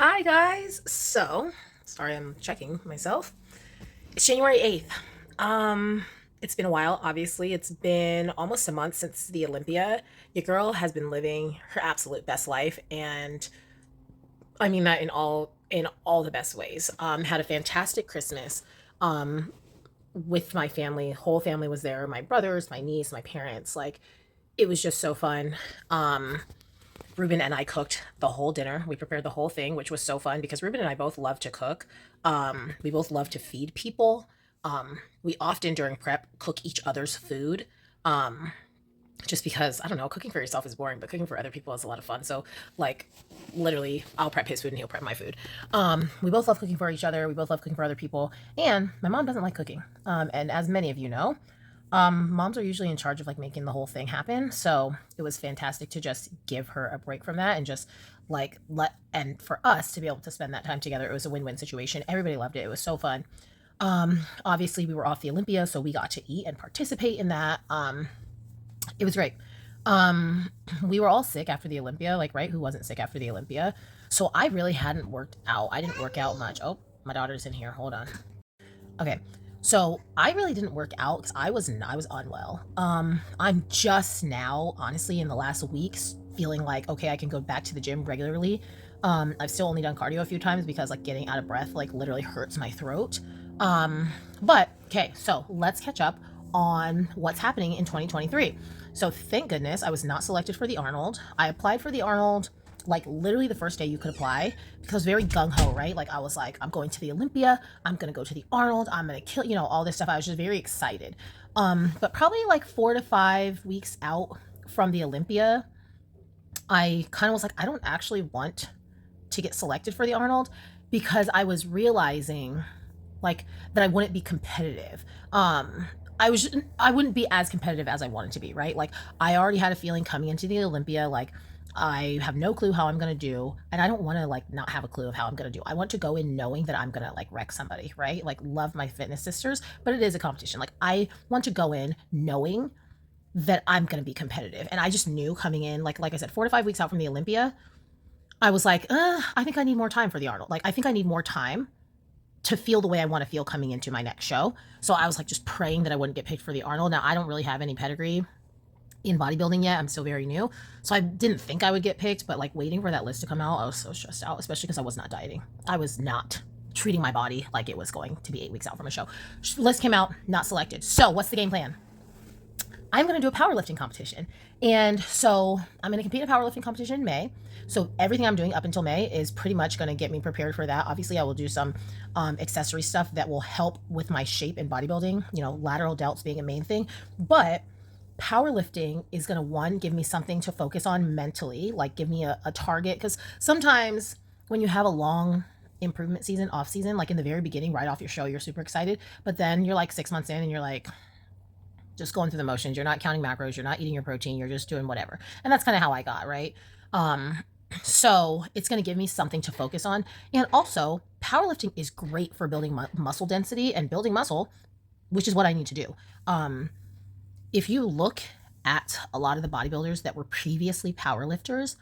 Hi guys. Sorry I'm checking myself. It's January 8th. It's been a while, obviously. It's been almost a month since the Olympia. Your girl has been living her absolute best life, and I mean that in all the best ways. Had a fantastic Christmas. Um with my family. Whole family was there. My brothers, my niece, my parents. Like it was just so fun. Um Ruben and I cooked the whole dinner. We prepared the whole thing, which was so fun because Ruben and I both love to cook. We both love to feed people. We often during prep cook each other's food. Um, just because I don't know, cooking for yourself is boring, but cooking for other people is a lot of fun. So, like, literally, I'll prep his food and he'll prep my food. We both love cooking for each other. We both love cooking for other people. And my mom doesn't like cooking. And as many of you know, moms are usually in charge of like making the whole thing happen. So it was fantastic to just give her a break from that and just like and for us to be able to spend that time together. It was a win-win situation. Everybody loved it. It was so fun. Obviously we were off the Olympia, so we got to eat and participate in that. It was great. Um, we were all sick after the Olympia, like, right? Who wasn't sick after the Olympia? So I really hadn't worked out. I didn't work out much. Oh, my daughter's in here. Hold on. Okay. So I really didn't work out because I was unwell. I'm just now, honestly, in the last weeks, feeling like okay, I can go back to the gym regularly. I've still only done cardio a few times because like getting out of breath like literally hurts my throat. Um, but okay, so let's catch up on what's happening in 2023. So thank goodness I was not selected for the Arnold. I applied for the Arnold like literally the first day you could apply because very gung ho, right? Like I was like, I'm going to the Olympia, I'm gonna go to the Arnold, I'm gonna kill, all this stuff. I was just very excited. But probably like 4 to 5 weeks out from the Olympia, I kind of was like, I don't actually want to get selected for the Arnold because I was realizing like that I wouldn't be competitive. I wouldn't be as competitive as I wanted to be, right? Like I already had a feeling coming into the Olympia, like I have no clue how I'm gonna do, and I don't want to like not have a clue of how I'm gonna do. I want to go in knowing that I'm gonna like wreck somebody, right? Like love my fitness sisters, but it is a competition. Like I want to go in knowing that I'm gonna be competitive, and I just knew coming in, like I said, 4 to 5 weeks out from the Olympia, I was like, I think I need more time for the Arnold. Like I think I need more time to feel the way I want to feel coming into my next show. So I was like just praying that I wouldn't get picked for the Arnold. Now I don't really have any pedigree in bodybuilding yet. I'm still very new. So I didn't think I would get picked, but like waiting for that list to come out, I was so stressed out, especially because I was not dieting. I was not treating my body like it was going to be 8 weeks out from a show. List came out, not selected. So what's the game plan? I'm going to do a powerlifting competition. And so I'm going to compete in a powerlifting competition in May. So everything I'm doing up until May is pretty much going to get me prepared for that. Obviously, I will do some accessory stuff that will help with my shape and bodybuilding, lateral delts being a main thing. But powerlifting is going to, one, give me something to focus on mentally, like give me a target. Because sometimes when you have a long improvement season, off season, like in the very beginning, right off your show, you're super excited. But then you're like 6 months in and you're like, just going through the motions. You're not counting macros. You're not eating your protein. You're just doing whatever. And that's kind of how I got, right? Um, so it's going to give me something to focus on. And also, powerlifting is great for building muscle density and building muscle, which is what I need to do. Um, if you look at a lot of the bodybuilders that were previously powerlifters,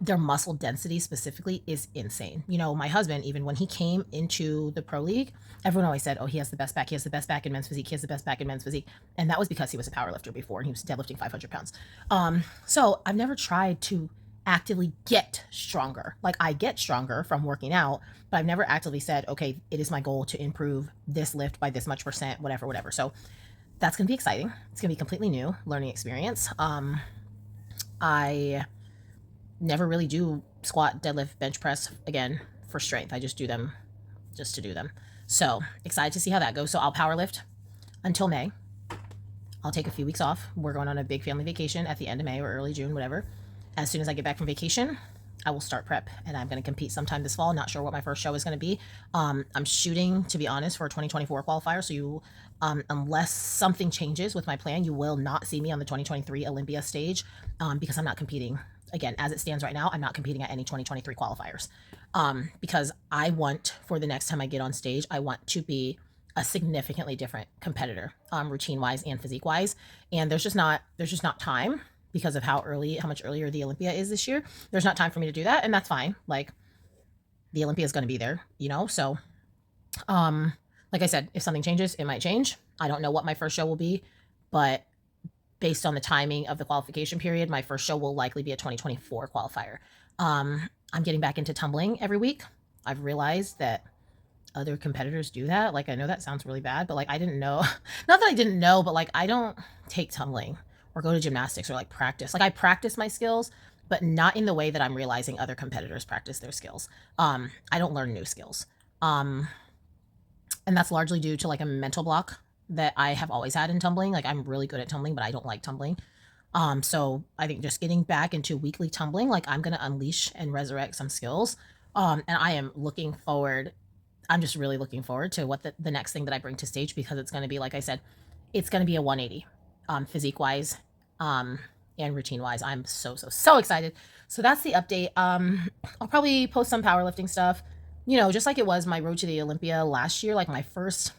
their muscle density specifically is insane. My husband, even when he came into the pro league, everyone always said, oh, he has the best back. He has the best back in men's physique. He has the best back in men's physique. And that was because he was a power lifter before and he was deadlifting 500 pounds. So I've never tried to actively get stronger. Like I get stronger from working out, but I've never actively said, okay, it is my goal to improve this lift by this much percent, whatever, whatever. So that's going to be exciting. It's going to be completely new learning experience. I never really do squat, deadlift, bench press again for strength. I just do them just to do them. So excited to see how that goes. So I'll power lift until May. I'll take a few weeks off. We're going on a big family vacation at the end of May or early June, whatever. As soon as I get back from vacation, I will start prep and I'm going to compete sometime this fall. Not sure what my first show is going to be. I'm shooting, to be honest, for a 2024 qualifier. So unless something changes with my plan, you will not see me on the 2023 Olympia stage because I'm not competing. Again, as it stands right now, I'm not competing at any 2023 qualifiers because I want, for the next time I get on stage, I want to be a significantly different competitor, routine wise and physique wise. And there's just not time because of how much earlier the Olympia is this year. There's not time for me to do that, and that's fine. Like the Olympia is going to be there, you know? So, um, like I said, if something changes, it might change. I don't know what my first show will be, but based on the timing of the qualification period, my first show will likely be a 2024 qualifier. I'm getting back into tumbling every week. I've realized that other competitors do that. Like, I know that sounds really bad, but like, I didn't know, not that I didn't know, but like, I don't take tumbling or go to gymnastics or like practice. Like, I practice my skills, but not in the way that I'm realizing other competitors practice their skills. I don't learn new skills. And that's largely due to like a mental block that I have always had in tumbling. Like, I'm really good at tumbling, but I don't like tumbling. So I think just getting back into weekly tumbling, like, I'm going to unleash and resurrect some skills. And I am looking forward. I'm just really looking forward to what the next thing that I bring to stage, because it's going to be, like I said, it's going to be a 180, physique wise, and routine wise. I'm so excited. So that's the update. I'll probably post some powerlifting stuff, you know, just like it was my road to the Olympia last year. Like, my first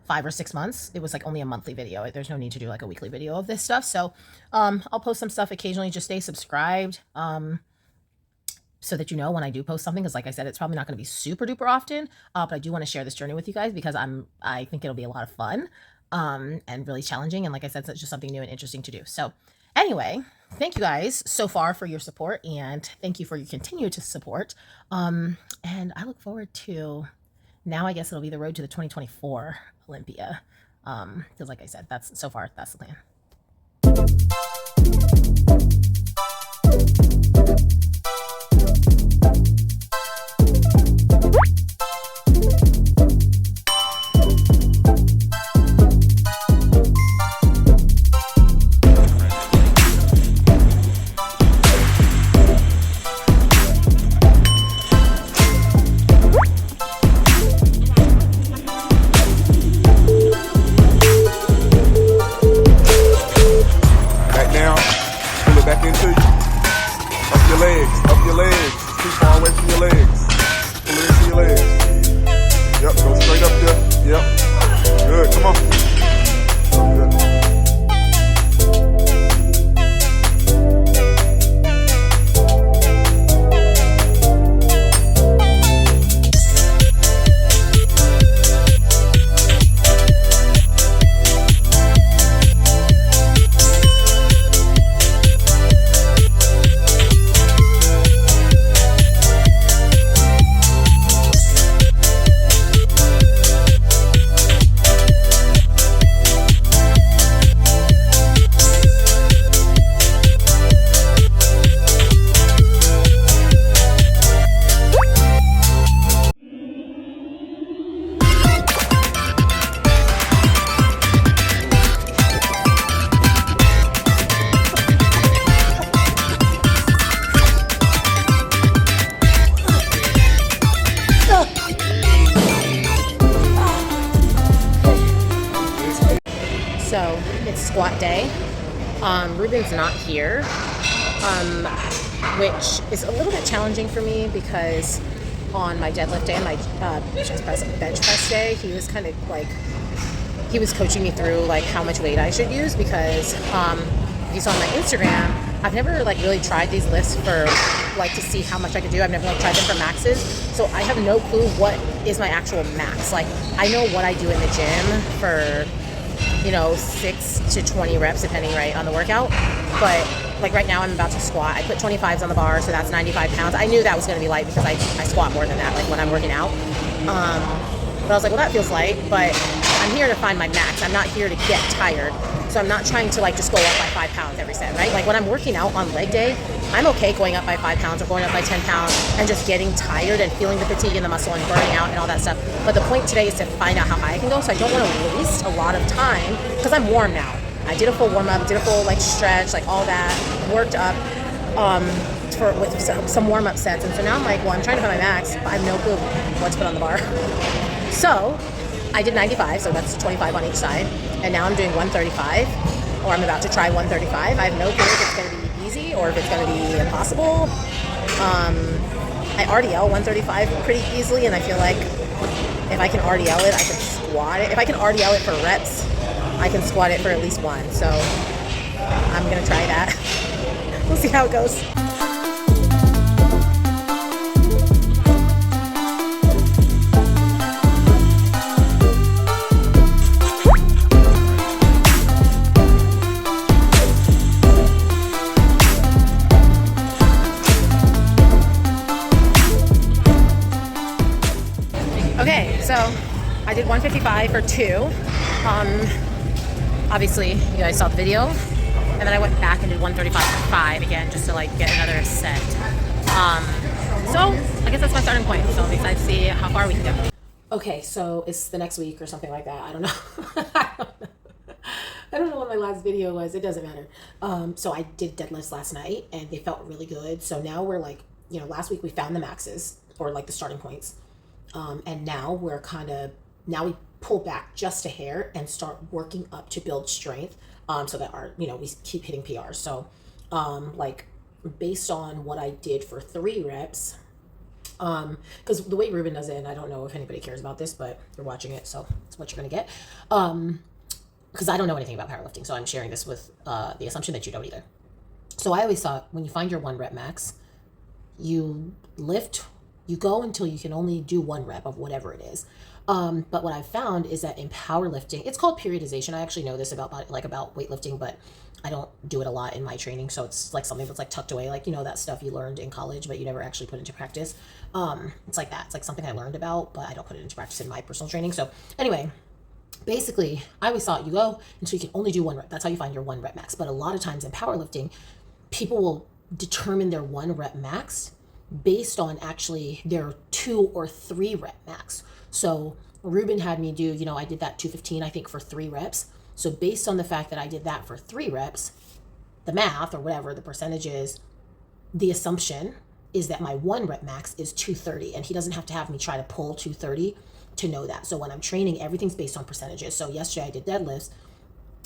5 or 6 months, it was like only a monthly video. There's no need to do like a weekly video of this stuff. So, I'll post some stuff occasionally. Just stay subscribed, so that you know when I do post something. Because like I said, it's probably not going to be super duper often, but I do want to share this journey with you guys, because I think it'll be a lot of fun, and really challenging. And like I said, it's just something new and interesting to do. So anyway, thank you guys so far for your support, and thank you for your continued support. And I look forward to, now I guess it'll be the road to the 2024 Olympia. Because like I said, that's the plan. Up your legs. Too far away from your legs. Pull it into your legs. Yep, go straight up there. Yep. Good, come on. Good. So it's squat day. Ruben's not here, which is a little bit challenging for me, because on my deadlift day and my chest press and bench press day, he was kind of like, he was coaching me through like how much weight I should use, because if you saw on my Instagram, I've never like really tried these lifts for like to see how much I could do. I've never like tried them for maxes, so I have no clue what is my actual max. Like, I know what I do in the gym for, you know, 6 to 20 reps depending right on the workout, but like right now I'm about to squat. I put 25s on the bar, so that's 95 pounds. I knew that was going to be light because I squat more than that, like when I'm working out. But I was like, well, that feels light, but I'm here to find my max. I'm not here to get tired. So I'm not trying to like just go up by 5 pounds every set, right? Like when I'm working out on leg day, I'm okay going up by 5 pounds or going up by 10 pounds and just getting tired and feeling the fatigue in the muscle and burning out and all that stuff. But the point today is to find out how high I can go, so I don't want to waste a lot of time, because I'm warm now. I did a full warm up, did a full like stretch, like all that, worked up with some warm up sets. And so now I'm like, well, I'm trying to find my max, but I have no clue what to put on the bar. So I did 95, so that's 25 on each side. And now I'm doing 135, or I'm about to try 135. I have no clue if it's going to be easy or if it's going to be impossible. I RDL 135 pretty easily, and I feel like if I can RDL it, I can squat it. If I can RDL it for reps, I can squat it for at least one. So I'm going to try that. We'll see how it goes. So I did 155 for 2. Obviously, you guys saw the video. And then I went back and did 135 for 5 again, just to like get another set. So I guess that's my starting point. So I'm excited to see how far we can go. Okay, so it's the next week or something like that. I don't know. I don't know what my last video was. It doesn't matter. So I did deadlifts last night and they felt really good. So now we're like, you know, last week we found the maxes or like the starting points. And now we're now we pull back just a hair and start working up to build strength. So that we keep hitting PRs. So, like based on what I did for 3 reps, because the way Ruben does it, and I don't know if anybody cares about this, but you're watching it, so it's what you're going to get. Because I don't know anything about powerlifting, so I'm sharing this with the assumption that you don't either. So I always thought when you find your 1 rep max, you go until you can only do 1 rep of whatever it is. But what I've found is that in powerlifting, it's called periodization. I actually know this about weightlifting, but I don't do it a lot in my training. So it's like something that's like tucked away, like, that stuff you learned in college, but you never actually put into practice. It's like that. It's like something I learned about, but I don't put it into practice in my personal training. So anyway, basically, I always thought you go until you can only do 1 rep. That's how you find your 1 rep max. But a lot of times in powerlifting, people will determine their 1 rep max based on actually their 2 or 3 rep max. So Ruben had me do, I did that 215, I think, for 3 reps. So based on the fact that I did that for 3 reps, the math or whatever the percentage is, the assumption is that my 1 rep max is 230, and he doesn't have to have me try to pull 230 to know that. So when I'm training, everything's based on percentages. So yesterday I did deadlifts,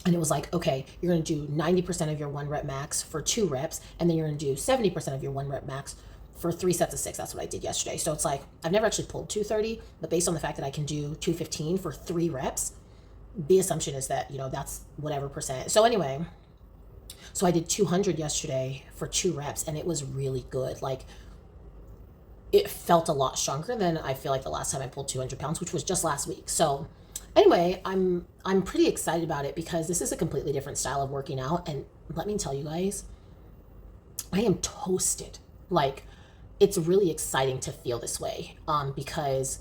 and it was like, okay, you're going to do 90% of your 1 rep max for 2 reps, and then you're going to do 70% of your 1 rep max for 3 sets of 6. That's what I did yesterday. So it's like, I've never actually pulled 230, but based on the fact that I can do 215 for 3 reps, the assumption is that, that's whatever percent. So anyway, so I did 200 yesterday for 2 reps, and it was really good. Like, it felt a lot stronger than I feel like the last time I pulled 200 pounds, which was just last week. So anyway, I'm pretty excited about it because this is a completely different style of working out. And let me tell you guys, I am toasted. Like, it's really exciting to feel this way, because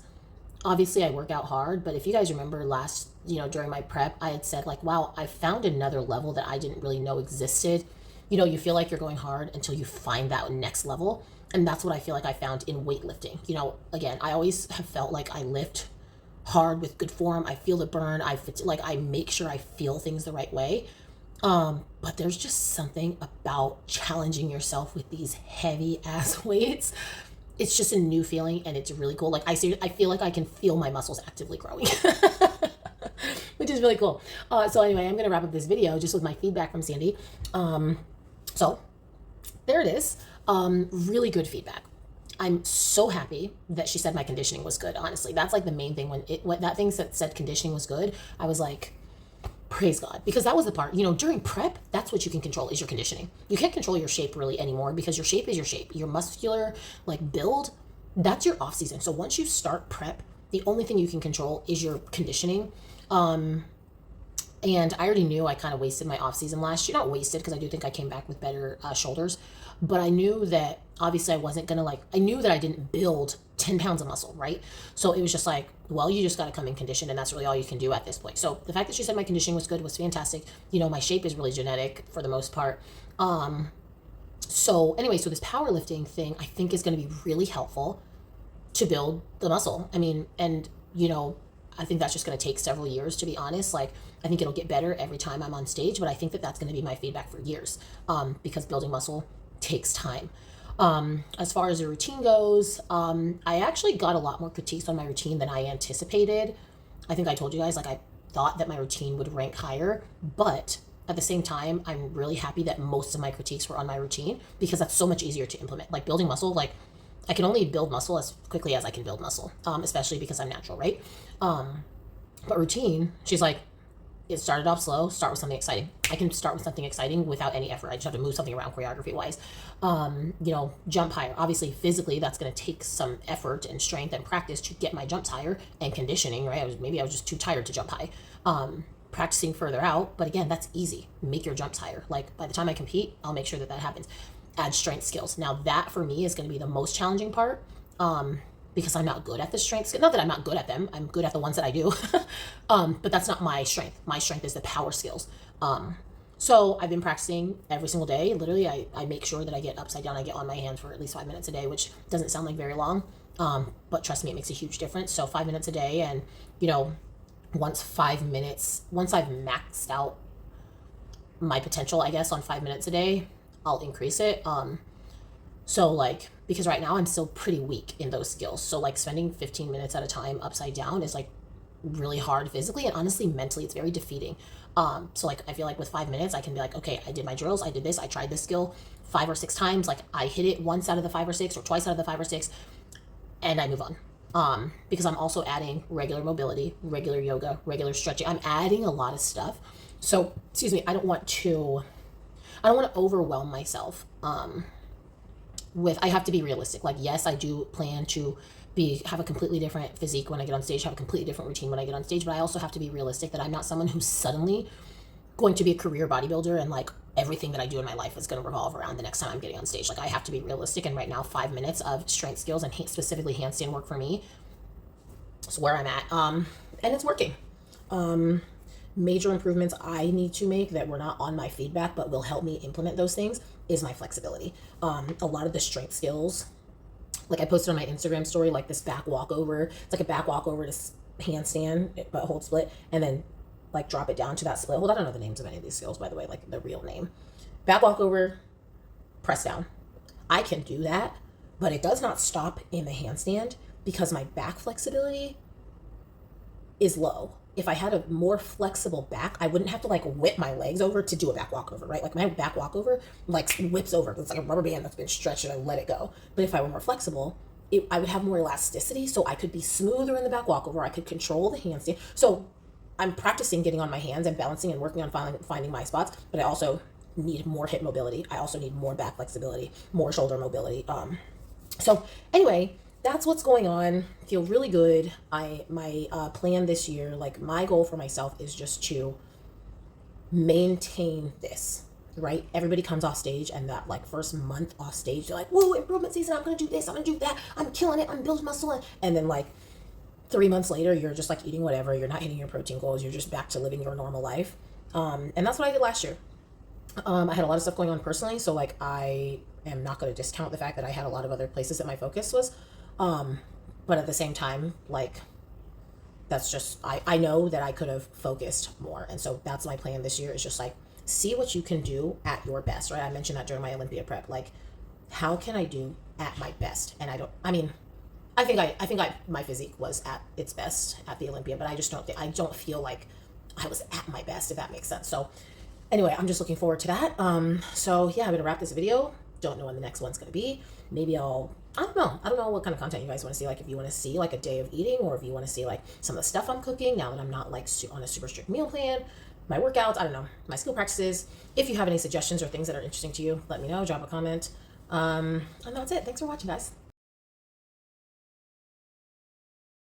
obviously I work out hard, but if you guys remember last, during my prep, I had said like, wow, I found another level that I didn't really know existed. You feel like you're going hard until you find that next level. And that's what I feel like I found in weightlifting. Again, I always have felt like I lift hard with good form. I feel the burn. I make sure I feel things the right way. But there's just something about challenging yourself with these heavy ass weights. It's just a new feeling, and it's really cool. Like I feel like I can feel my muscles actively growing, which is really cool. So anyway, I'm going to wrap up this video just with my feedback from Sandy. So there it is. Really good feedback. I'm so happy that she said my conditioning was good. Honestly, that's like the main thing. When that thing said conditioning was good, I was like, praise God, because that was the part, during prep, that's what you can control is your conditioning. You can't control your shape really anymore because your shape is your shape. Your muscular build, that's your off season. So once you start prep, the only thing you can control is your conditioning. And I already knew I kind of wasted my off season last year. Not wasted, because I do think I came back with better shoulders, but I knew that obviously I wasn't going to I knew that I didn't build 10 pounds of muscle, right? So it was just like, well, you just got to come in conditioned, and that's really all you can do at this point. So the fact that she said my conditioning was good was fantastic. My shape is really genetic for the most part. So anyway, so this powerlifting thing I think is going to be really helpful to build the muscle. I mean, and I think that's just going to take several years, to be honest. I think it'll get better every time I'm on stage, but I think that that's going to be my feedback for years, because building muscle takes time. As far as the routine goes, I actually got a lot more critiques on my routine than I anticipated. I think I told you guys, I thought that my routine would rank higher, but at the same time, I'm really happy that most of my critiques were on my routine, because that's so much easier to implement. Like building muscle, I can only build muscle as quickly as I can build muscle, especially because I'm natural, right? But routine, she's like, it started off slow, start with something exciting. I can start with something exciting without any effort. I just have to move something around choreography wise. Jump higher. Obviously, physically, that's going to take some effort and strength and practice to get my jumps higher, and conditioning, right? Maybe I was just too tired to jump high. Practicing further out, but again, that's easy. Make your jumps higher. By the time I compete, I'll make sure that happens. Add strength skills. Now that for me is going to be the most challenging part. because I'm not good at the strength. Not that I'm not good at them. I'm good at the ones that I do. But that's not my strength. My strength is the power skills. So I've been practicing every single day. Literally, I make sure that I get upside down. I get on my hands for at least 5 minutes a day, which doesn't sound like very long. But trust me, it makes a huge difference. So 5 minutes a day. And, you know, once I've maxed out my potential, I guess, on 5 minutes a day, I'll increase it. So like, because right now I'm still pretty weak in those skills. So like spending 15 minutes at a time upside down is like really hard physically, and honestly mentally it's very defeating. So like I feel like with 5 minutes I can be like, okay, I did my drills, I did this, I tried this skill 5 or 6 times, like I hit it once out of the 5 or 6 or twice out of the 5 or 6, and I move on. Because I'm also adding regular mobility, regular yoga, regular stretching. I'm adding a lot of stuff. So excuse me, I don't want to overwhelm myself. I have to be realistic. Like, yes, I do plan to have a completely different physique when I get on stage, have a completely different routine when I get on stage, but I also have to be realistic that I'm not someone who's suddenly going to be a career bodybuilder and like everything that I do in my life is going to revolve around the next time I'm getting on stage. Like, I have to be realistic, and right now 5 minutes of strength skills and specifically handstand work for me is where I'm at. And it's working. Major improvements I need to make that were not on my feedback but will help me implement those things is my flexibility. A lot of the strength skills, like I posted on my Instagram story, like this back walkover. It's like a back walkover to handstand, but hold split, and then like drop it down to that split hold. I don't know the names of any of these skills, by the way, like the real name. Back walkover, press down. I can do that, but it does not stop in the handstand because my back flexibility is low. If I had a more flexible back, I wouldn't have to like whip my legs over to do a back walkover, right? Like my back walkover like whips over. It's like a rubber band that's been stretched and I let it go. But if I were more flexible, I would have more elasticity, so I could be smoother in the back walkover. I could control the handstand. So I'm practicing getting on my hands and balancing and working on finding my spots, but I also need more hip mobility. I also need more back flexibility, more shoulder mobility. So anyway, that's what's going on. Feel really good. My plan this year, like my goal for myself is just to maintain this, right? Everybody comes off stage and that like first month off stage, they're like, whoa, improvement season, I'm gonna do this, I'm gonna do that, I'm killing it, I'm building muscle. And then like 3 months later, you're just like eating whatever, you're not hitting your protein goals, you're just back to living your normal life. And that's what I did last year. I had a lot of stuff going on personally, so like I am not going to discount the fact that I had a lot of other places that my focus was. But at the same time, like that's just, I know that I could have focused more. And so that's my plan this year, is just like, see what you can do at your best, right? I mentioned that during my Olympia prep, like how can I do at my best? And I think my physique was at its best at the Olympia, but I don't feel like I was at my best, if that makes sense. So anyway, I'm just looking forward to that. So yeah, I'm gonna wrap this video. Don't know when the next one's gonna be. Maybe I don't know what kind of content you guys want to see. Like if you want to see like a day of eating, or if you want to see like some of the stuff I'm cooking now that I'm not like on a super strict meal plan, my workouts, I don't know, my skill practices. If you have any suggestions or things that are interesting to you, let me know, drop a comment. And that's it. Thanks for watching, guys.